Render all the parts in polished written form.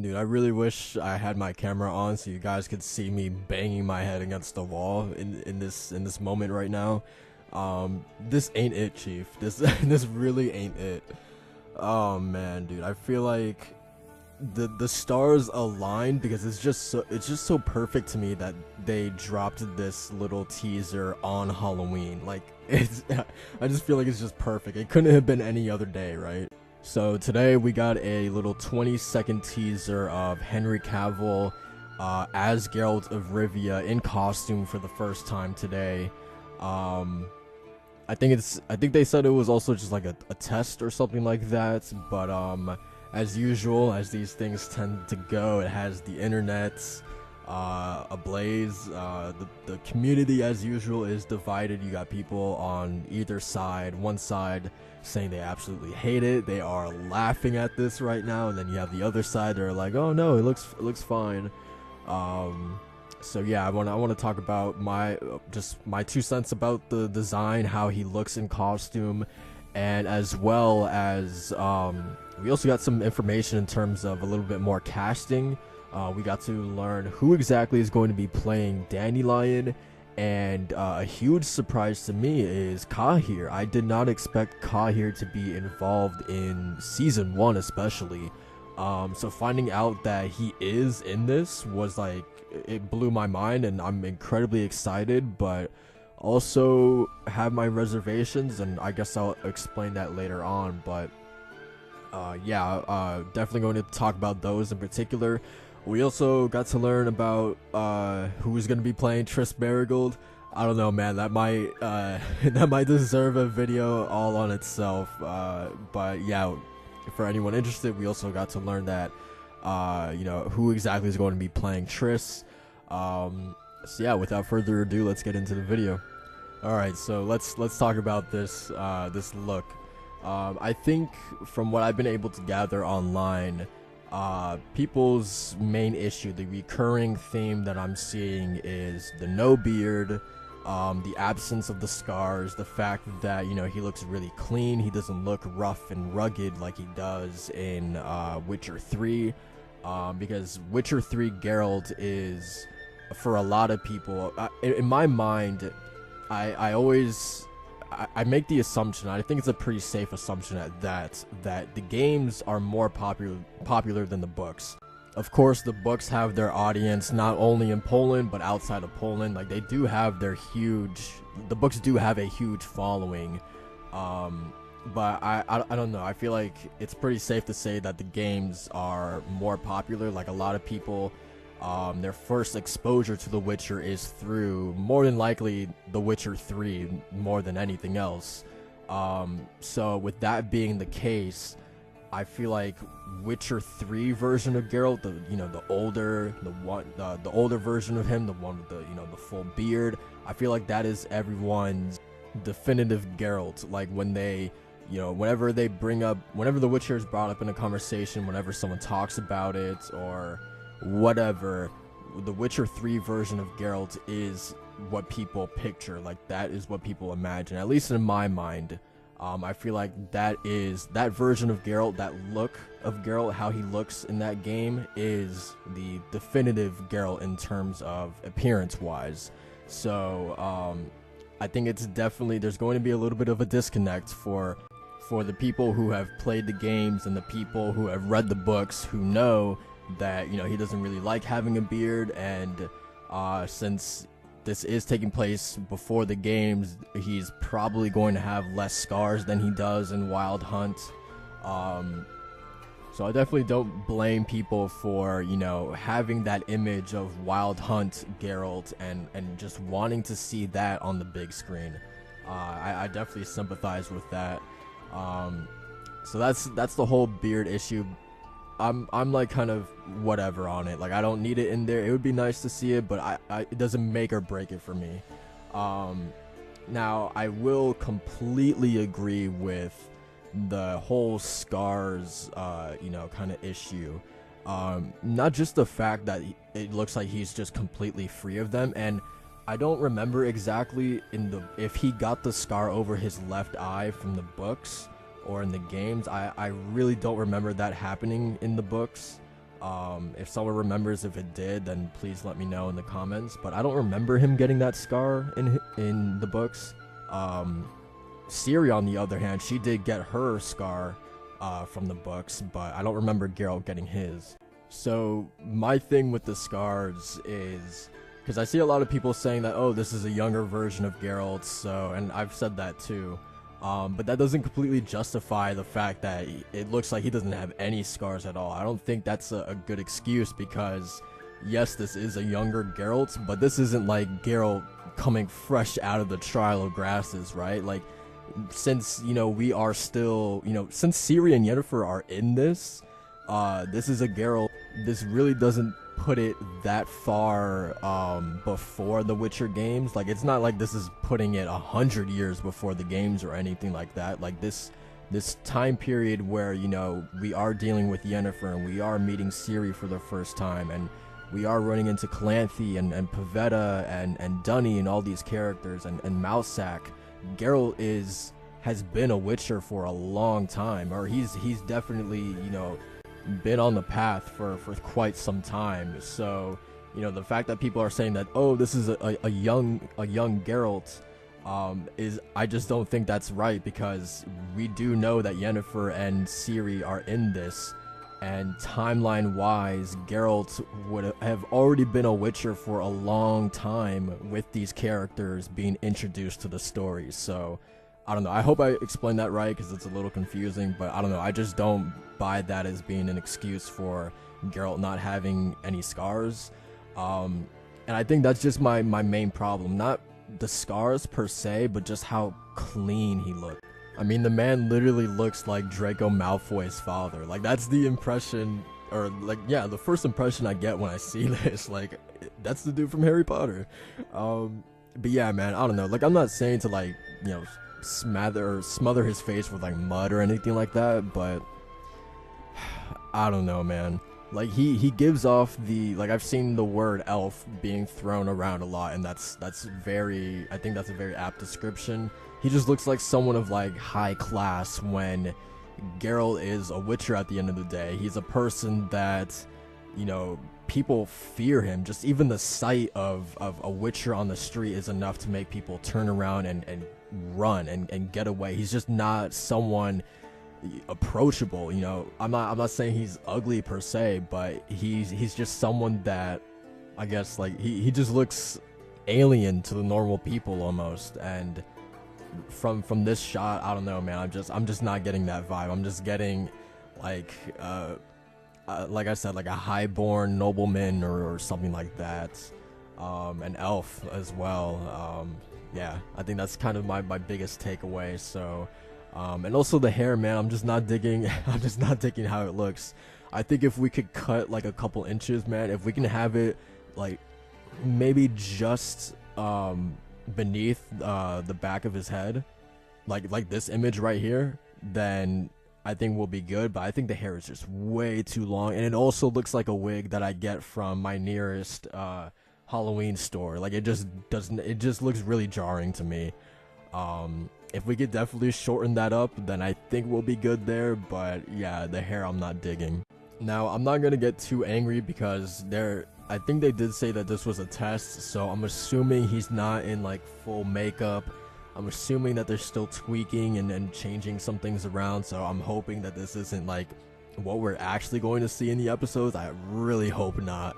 Dude, I really wish I had my camera on so you guys could see me banging my head against the wall in this moment right now. This ain't it, Chief. This this really ain't it. Oh man, dude, I feel like the stars aligned because it's just so perfect to me that they dropped this little teaser on Halloween. Like it's I just feel like it's just perfect. It couldn't have been any other day, right? So today we got a little 20-second teaser of Henry Cavill as Geralt of Rivia in costume for the first time today. Um, I think they said it was also just like a test or something like that, but as usual, as these things tend to go, it has the internet ablaze. The community, as usual, is divided. You got people on either side. One side saying they absolutely hate it, they are laughing at this right now, and then you have the other side that are like, oh no, it looks fine. Um, so yeah, I want to talk about my just my 2 cents about the design, how he looks in costume, and as well as we also got some information in terms of a little bit more casting. We got to learn who exactly is going to be playing Dandelion, and a huge surprise to me is Cahir. I did not expect Cahir to be involved in season one, especially. So finding out that he is in this was like, it blew my mind, and I'm incredibly excited, but also have my reservations, and I guess I'll explain that later on. But yeah, definitely going to talk about those in particular. We also got to learn about who's going to be playing Triss Marigold. I don't know, man. That might that might deserve a video all on itself. But yeah, for anyone interested, we also got to learn that who exactly is going to be playing Triss. So yeah, without further ado, let's get into the video. All right, so let's talk about this look. I think from what I've been able to gather online, people's main issue, the recurring theme that I'm seeing, is the no beard, the absence of the scars, the fact that he looks really clean. He doesn't look rough and rugged like he does in Witcher 3, because Witcher 3 Geralt is, for a lot of people, in my mind, I always I make the assumption, I think it's a pretty safe assumption at that the games are more popular than the books. Of course, the books have their audience not only in Poland but outside of Poland. Like, they do have the books do have a huge following. But I don't know. I feel like it's pretty safe to say that the games are more popular. Like, a lot of people, their first exposure to The Witcher is through, more than likely, The Witcher 3 more than anything else. So with that being the case, I feel like Witcher 3 version of Geralt, the older version of him, the one with the full beard, I feel like that is everyone's definitive Geralt. Like, when they whenever The Witcher is brought up in a conversation, whenever someone talks about it or whatever, the Witcher 3 version of Geralt is what people picture. Like, that is what people imagine, at least in my mind. I feel like that version of Geralt, that look of Geralt, how he looks in that game, is the definitive Geralt in terms of appearance wise. So I think it's definitely, there's going to be a little bit of a disconnect for the people who have played the games and the people who have read the books, who know that he doesn't really like having a beard. And since this is taking place before the games, he's probably going to have less scars than he does in Wild Hunt. So I definitely don't blame people for having that image of Wild Hunt Geralt and just wanting to see that on the big screen. I definitely sympathize with that. So that's the whole beard issue. I'm like kind of whatever on it. Like, I don't need it in there. It would be nice to see it, but it doesn't make or break it for me. Now, I will completely agree with the whole scars kind of issue. Not just the fact that it looks like he's just completely free of them, and I don't remember exactly if he got the scar over his left eye from the books or in the games. I really don't remember that happening in the books. If someone remembers if it did, then please let me know in the comments. But I don't remember him getting that scar in the books. Ciri, on the other hand, she did get her scar from the books, but I don't remember Geralt getting his. So my thing with the scars is, because I see a lot of people saying that, oh, this is a younger version of Geralt, so, and I've said that too. But that doesn't completely justify the fact that it looks like he doesn't have any scars at all. I don't think that's a good excuse, because yes, this is a younger Geralt, but this isn't like Geralt coming fresh out of the Trial of Grasses, right? Like, since, you know, we are still, you know, since Ciri and Yennefer are in this, this is a Geralt. This really doesn't put it that far before the Witcher games. Like, it's not like this is putting it 100 years before the games or anything like that. Like, this time period where, you know, we are dealing with Yennefer and we are meeting Ciri for the first time, and we are running into Calanthe and Pavetta and Dunny and all these characters, and Mousesack. Geralt has been a Witcher for a long time, or he's definitely, you know, been on the path for quite some time. So, you know, the fact that people are saying that, oh, this is a young Geralt, is, I just don't think that's right, because we do know that Yennefer and Ciri are in this, and timeline wise, Geralt would have already been a Witcher for a long time with these characters being introduced to the story. So I don't know, I hope I explained that right, because it's a little confusing, but I don't know, I just don't buy that as being an excuse for Geralt not having any scars. And I think that's just my main problem, not the scars per se, but just how clean he looked. I mean, the man literally looks like Draco Malfoy's father. Like, that's the impression, or like, yeah, the first impression I get when I see this. Like, that's the dude from Harry Potter. But yeah, man, I don't know, like, I'm not saying to, like, you know, smother his face with like mud or anything like that, but I don't know, man. Like, he gives off the, like, I've seen the word elf being thrown around a lot, and that's very, I think that's a very apt description. He just looks like someone of like high class, when Geralt is a Witcher at the end of the day. He's a person that, you know, people fear him. Just even the sight of a Witcher on the street is enough to make people turn around and run and get away. He's just not someone approachable, you know. I'm not saying he's ugly per se, but he's just someone that, I guess, like, he just looks alien to the normal people almost. And from this shot, I don't know, man, I'm just not getting that vibe. I'm just getting like I said, like a highborn nobleman or something like that. An elf as well. Yeah, I think that's kind of my biggest takeaway. So and also the hair, man, I'm just not digging how it looks. I think if we could cut like a couple inches, man, if we can have it like maybe just beneath the back of his head, like this image right here, then I think we'll be good. But I think the hair is just way too long, and it also looks like a wig that I get from my nearest Halloween store. Like, it just looks really jarring to me. If we could definitely shorten that up, then I think we'll be good there. But yeah, the hair I'm not digging. Now, I'm not gonna get too angry, because I think they did say that this was a test, so I'm assuming he's not in like full makeup. I'm assuming that they're still tweaking and changing some things around, so I'm hoping that this isn't like what we're actually going to see in the episodes. I really hope not.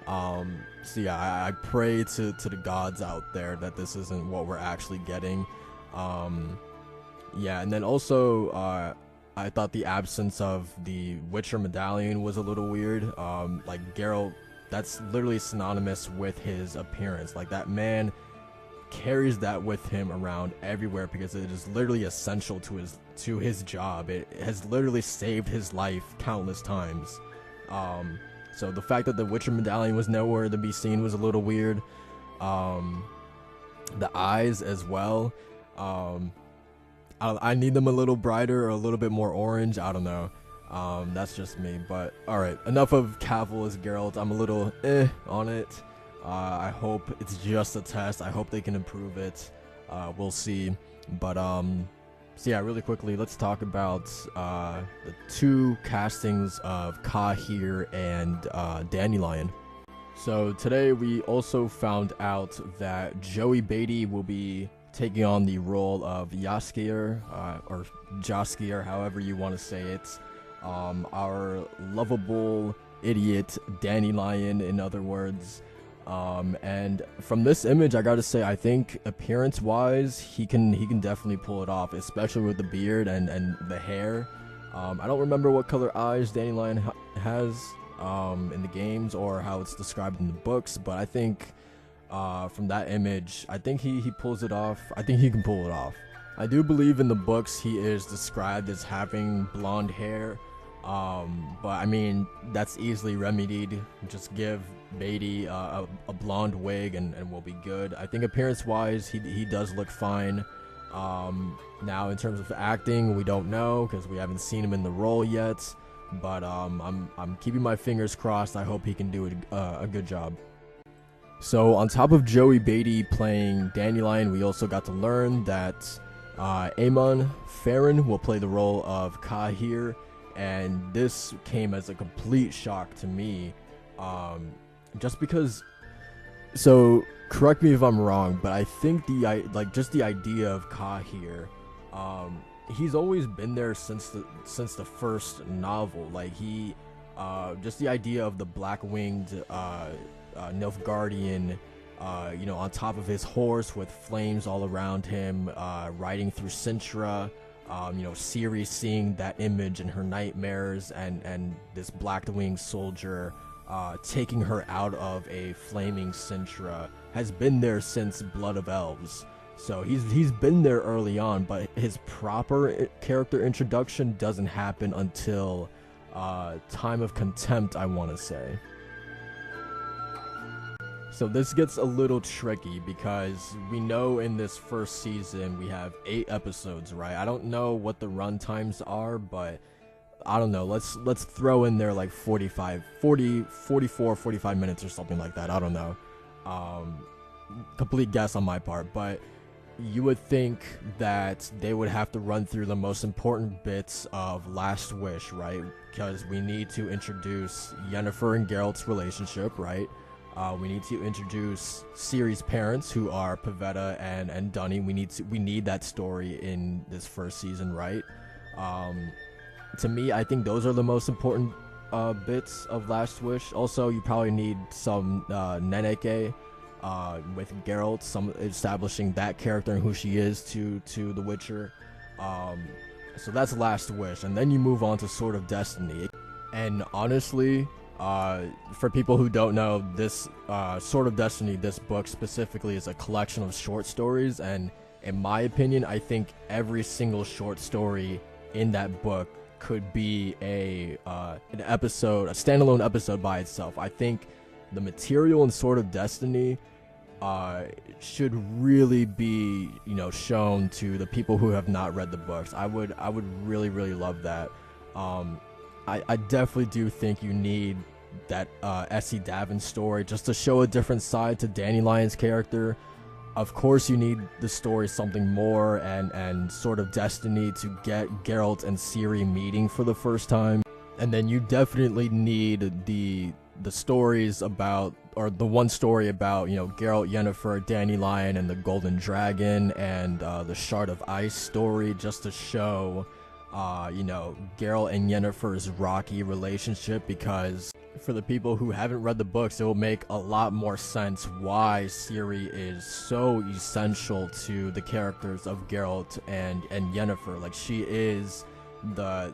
So yeah, I pray to the gods out there that this isn't what we're actually getting. Yeah, and then also I thought the absence of the Witcher medallion was a little weird. Like, Geralt, that's literally synonymous with his appearance. Like, that man carries that with him around everywhere, because it is literally essential to his job. It has literally saved his life countless times. So the fact that the Witcher medallion was nowhere to be seen was a little weird. The eyes as well. I need them a little brighter or a little bit more orange. I don't know. That's just me. But alright, enough of Cavill as Geralt. I'm a little on it. I hope it's just a test. I hope they can improve it. We'll see. But So yeah, really quickly, let's talk about the two castings of Cahir and Dandelion. So today we also found out that Joey Beatty will be taking on the role of Jaskier, or Jaskier, however you want to say it. Our lovable idiot Dandelion, in other words. And from this image, I gotta say, I think appearance-wise, he can definitely pull it off, especially with the beard and the hair. I don't remember what color eyes Dandelion has in the games or how it's described in the books, but I think from that image, I think he pulls it off. I think he can pull it off. I do believe in the books he is described as having blonde hair, but I mean, that's easily remedied. Just give Beatty a blonde wig and we'll be good. I think appearance-wise, he does look fine. Now, in terms of acting, we don't know because we haven't seen him in the role yet. But I'm keeping my fingers crossed. I hope he can do a good job. So on top of Joey Beatty playing Dandelion, we also got to learn that Amon Farron will play the role of Cahir, and this came as a complete shock to me. Just because, so correct me if I'm wrong, but I think just the idea of Cahir, he's always been there since the first novel. Like just the idea of the black-winged Nilfgaardian, on top of his horse with flames all around him, riding through Sintra. Ciri seeing that image in her nightmares, and this black-winged soldier taking her out of a flaming Sintra has been there since Blood of Elves. So he's been there early on, but his proper character introduction doesn't happen until Time of Contempt, I want to say. So this gets a little tricky because we know in this first season we have 8 episodes, right? I don't know what the run times are, but I don't know. Let's throw in there like 44, 45 minutes or something like that. I don't know. Complete guess on my part, but you would think that they would have to run through the most important bits of Last Wish, right? Because we need to introduce Yennefer and Geralt's relationship, right? We need to introduce Ciri's parents, who are Pavetta and Dunny. We need that story in this first season, right? To me, I think those are the most important bits of Last Wish. Also, you probably need some Neneke with Geralt, some establishing that character and who she is to The Witcher. So that's Last Wish, and then you move on to Sword of Destiny. And honestly, for people who don't know, this Sword of Destiny, this book specifically, is a collection of short stories, and in my opinion, I think every single short story in that book could be an episode, a standalone episode by itself. I think the material in Sword of Destiny should really be, shown to the people who have not read the books. I would really, really love that. I definitely do think you need that Essie Davin story just to show a different side to Dandelion's character. Of course, you need the story something more and Sword of Destiny to get Geralt and Ciri meeting for the first time. And then you definitely need the stories about, or the one story about, Geralt, Yennefer, Dandelion, and the Golden Dragon, and the Shard of Ice story, just to show, Geralt and Yennefer's rocky relationship, because for the people who haven't read the books, it will make a lot more sense why Ciri is so essential to the characters of Geralt and Yennefer. Like, she is the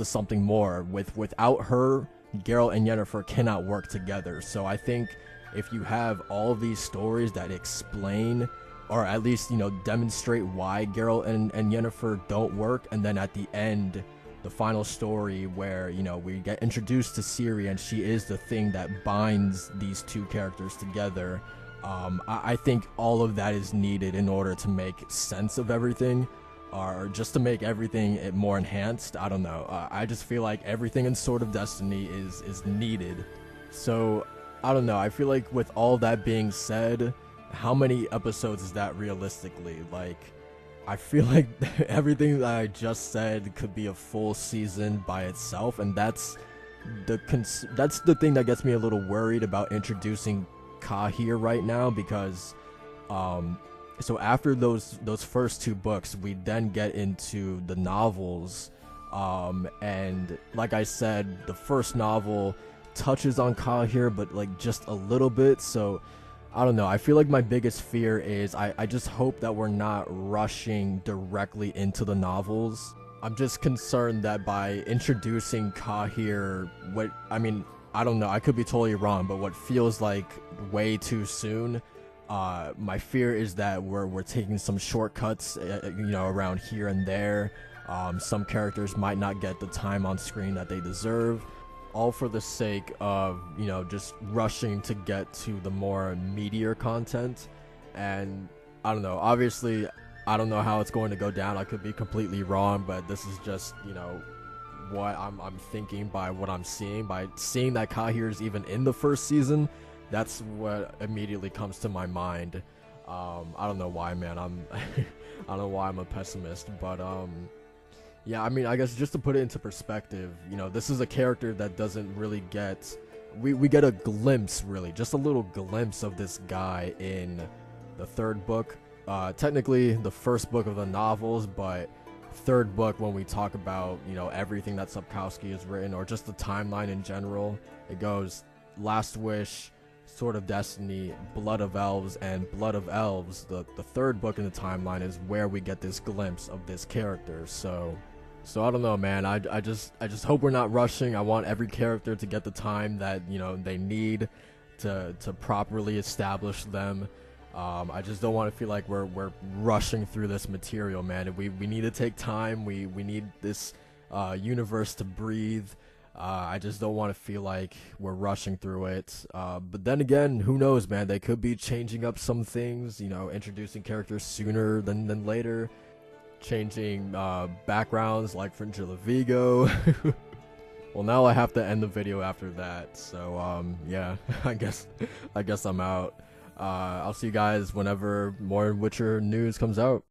something more. Without her, Geralt and Yennefer cannot work together. So I think if you have all of these stories that explain, or at least, demonstrate why Geralt and Yennefer don't work, and then at the end, the final story where, we get introduced to Ciri and she is the thing that binds these two characters together, I think all of that is needed in order to make sense of everything, or just to make everything more enhanced. I don't know. I just feel like everything in Sword of Destiny is needed. So, I don't know. I feel like with all that being said, how many episodes is that realistically? Like, I feel like everything that I just said could be a full season by itself, and that's the thing that gets me a little worried about introducing Cahir right now, because um so after those first two books, we then get into the novels, and like I said, the first novel touches on Cahir, but like just a little bit. So I don't know. I feel like my biggest fear is I just hope that we're not rushing directly into the novels. I'm just concerned that by introducing Cahir, I don't know, I could be totally wrong, but what feels like way too soon, my fear is that we're taking some shortcuts, around here and there. Some characters might not get the time on screen that they deserve, all for the sake of, just rushing to get to the more meatier content. And I don't know, obviously, I don't know how it's going to go down. I could be completely wrong, but this is just, what I'm thinking by what I'm seeing. By seeing that Cahir is even in the first season, that's what immediately comes to my mind. I don't know why, man. I don't know why I'm a pessimist, but yeah, I guess just to put it into perspective, this is a character that doesn't really get, we get a glimpse, really, just a little glimpse of this guy in the third book. Technically the first book of the novels, but third book when we talk about, everything that Sapkowski has written, or just the timeline in general. It goes Last Wish, Sword of Destiny, Blood of Elves, and Blood of Elves. The third book in the timeline is where we get this glimpse of this character. So I don't know, man. I just hope we're not rushing. I want every character to get the time that they need to properly establish them. I just don't want to feel like we're rushing through this material, man. We need to take time. We need this universe to breathe. I just don't want to feel like we're rushing through it. But then again, who knows, man? They could be changing up some things, introducing characters sooner than later, changing backgrounds like Fringilla Vigo. Well, now I have to end the video after that. So yeah, I guess I'm out. I'll see you guys whenever more Witcher news comes out.